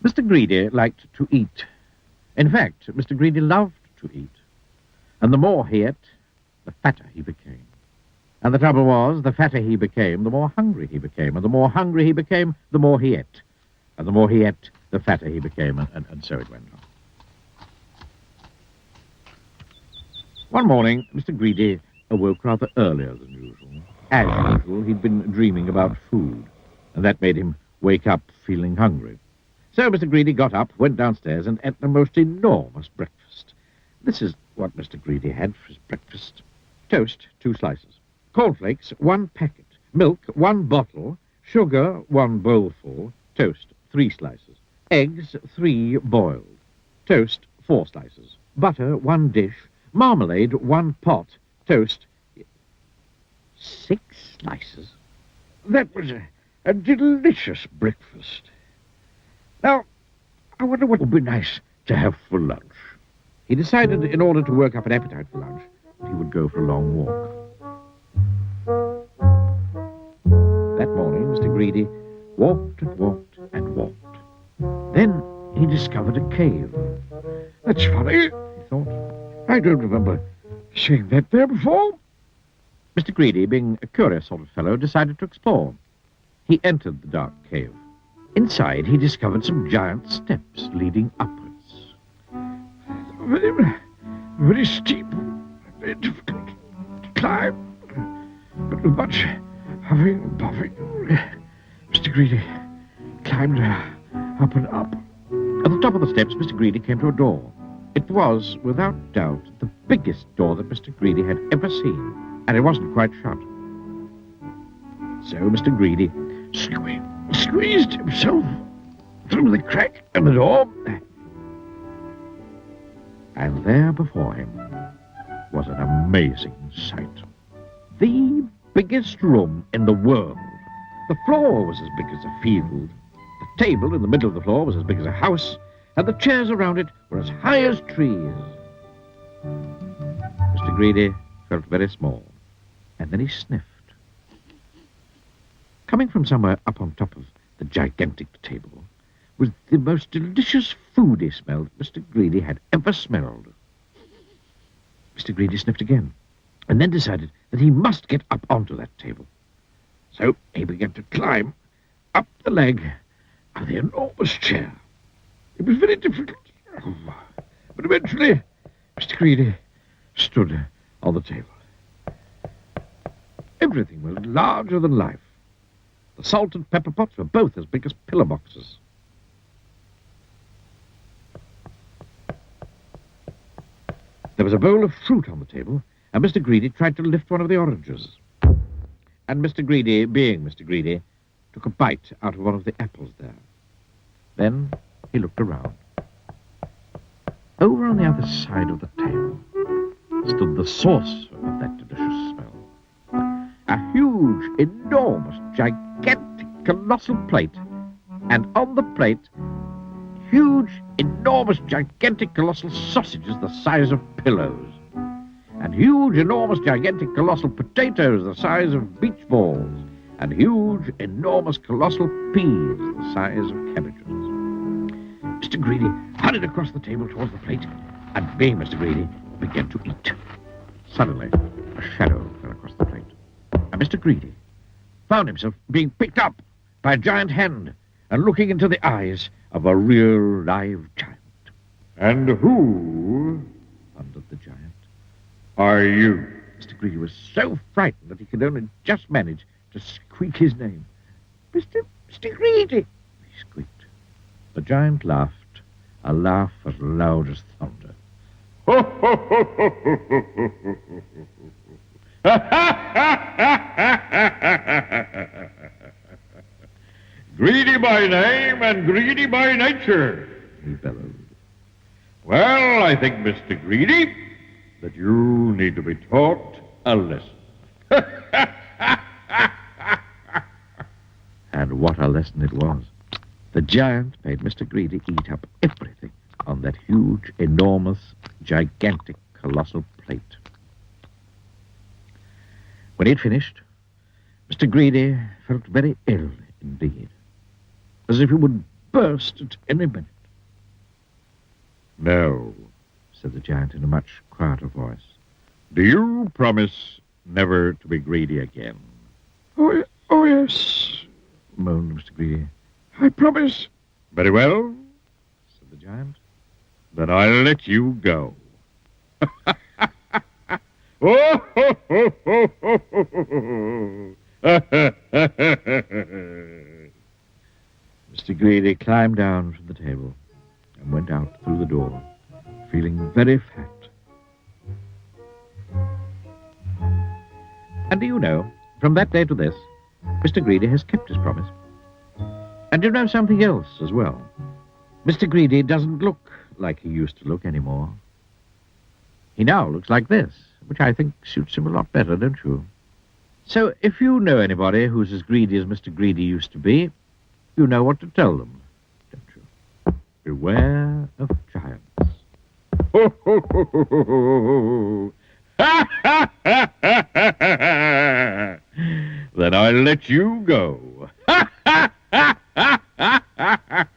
Mr. Greedy liked to eat. In fact, Mr. Greedy loved to eat. And the more he ate, the fatter he became. And the trouble was, the fatter he became, the more hungry he became. And the more hungry he became, the more he ate. And the more he ate, the fatter he became, and so it went on. One morning, Mr. Greedy awoke rather earlier than usual. As usual, he'd been dreaming about food, and that made him wake up feeling hungry. So Mr. Greedy got up, went downstairs, and ate the most enormous breakfast. This is what Mr. Greedy had for his breakfast. Toast, 2 slices. Cornflakes, 1 packet. Milk, 1 bottle. Sugar, 1 bowlful. Toast, 3 slices. Eggs, 3 boiled. Toast, 4 slices. Butter, 1 dish. Marmalade, 1 pot. Toast, 6 slices. That was a delicious breakfast. Now, I wonder what would be nice to have for lunch. He decided, in order to work up an appetite for lunch, that he would go for a long walk. That morning, Mr. Greedy walked and walked and walked. Then he discovered a cave. That's funny, he thought. I don't remember seeing that there before. Mr. Greedy, being a curious sort of fellow, decided to explore. He entered the dark cave. Inside, he discovered some giant steps leading upwards. Very, very steep, very difficult to climb, but with much huffing and puffing. Mr. Greedy climbed up and up. At the top of the steps, Mr. Greedy came to a door. It was, without doubt, the biggest door that Mr. Greedy had ever seen, and it wasn't quite shut. So Mr. Greedy squeezed himself through the crack in the door, and there before him was an amazing sight. The biggest room in the world. The floor was as big as a field. The table in the middle of the floor was as big as a house, and the chairs around it were as high as trees. Mr. Greedy felt very small, and then he sniffed. Coming from somewhere up on top of the gigantic table was the most delicious foody smell that Mr. Greedy had ever smelled. Mr. Greedy sniffed again, and then decided that he must get up onto that table. So he began to climb up the leg of the enormous chair. It was very difficult, but eventually Mr. Greedy stood on the table. Everything was larger than life. The salt and pepper pots were both as big as pillar boxes. There was a bowl of fruit on the table, and Mr. Greedy tried to lift one of the oranges. And Mr. Greedy, being Mr. Greedy, took a bite out of one of the apples there. Then he looked around. Over on the other side of the table stood the source of that delicious smell. A huge, enormous, gigantic, colossal plate. And on the plate, huge, enormous, gigantic, colossal sausages the size of pillows. And huge, enormous, gigantic, colossal potatoes the size of beach balls. And huge, enormous, colossal peas the size of cabbages. Mr. Greedy hurried across the table towards the plate, and being Mr. Greedy, began to eat. Suddenly, a shadow fell across the plate, and Mr. Greedy found himself being picked up by a giant hand and looking into the eyes of a real live giant. And who thundered the giant. are you? Mr. Greedy was so frightened that he could only just manage to squeak his name. Mr. Greedy, he squeaked. The giant laughed, a laugh as loud as thunder. Greedy by name and greedy by nature, He bellowed. Well, I think, Mr. Greedy, that you need to be taught a lesson. And what a lesson it was. The giant made Mr. Greedy eat up everything on that huge, enormous, gigantic, colossal plate. When he had finished, Mr. Greedy felt very ill indeed. as if he would burst at any minute. "No," said the giant in a much quieter voice. "Do you promise never to be greedy again?" Oh, yes, moaned Mr. Greedy. I promise. "Very well," said the giant. "Then I'll let you go." Oh, ho, ho, ho, ho, ho, ho. Mr. Greedy climbed down from the table and went out through the door, feeling very fat. And do you know, from that day to this, Mr. Greedy has kept his promise. And you know something else as well. Mr. Greedy doesn't look like he used to look anymore. He now looks like this, which I think suits him a lot better, don't you? So if you know anybody who's as greedy as Mr. Greedy used to be, you know what to tell them, don't you? Beware of giants. Ho, ho, ho, ho, ho, ho. Ha, ha, ha, ha, ha, ha. Then I'll let you go. Ha, ha, ha, ha, ha, ha.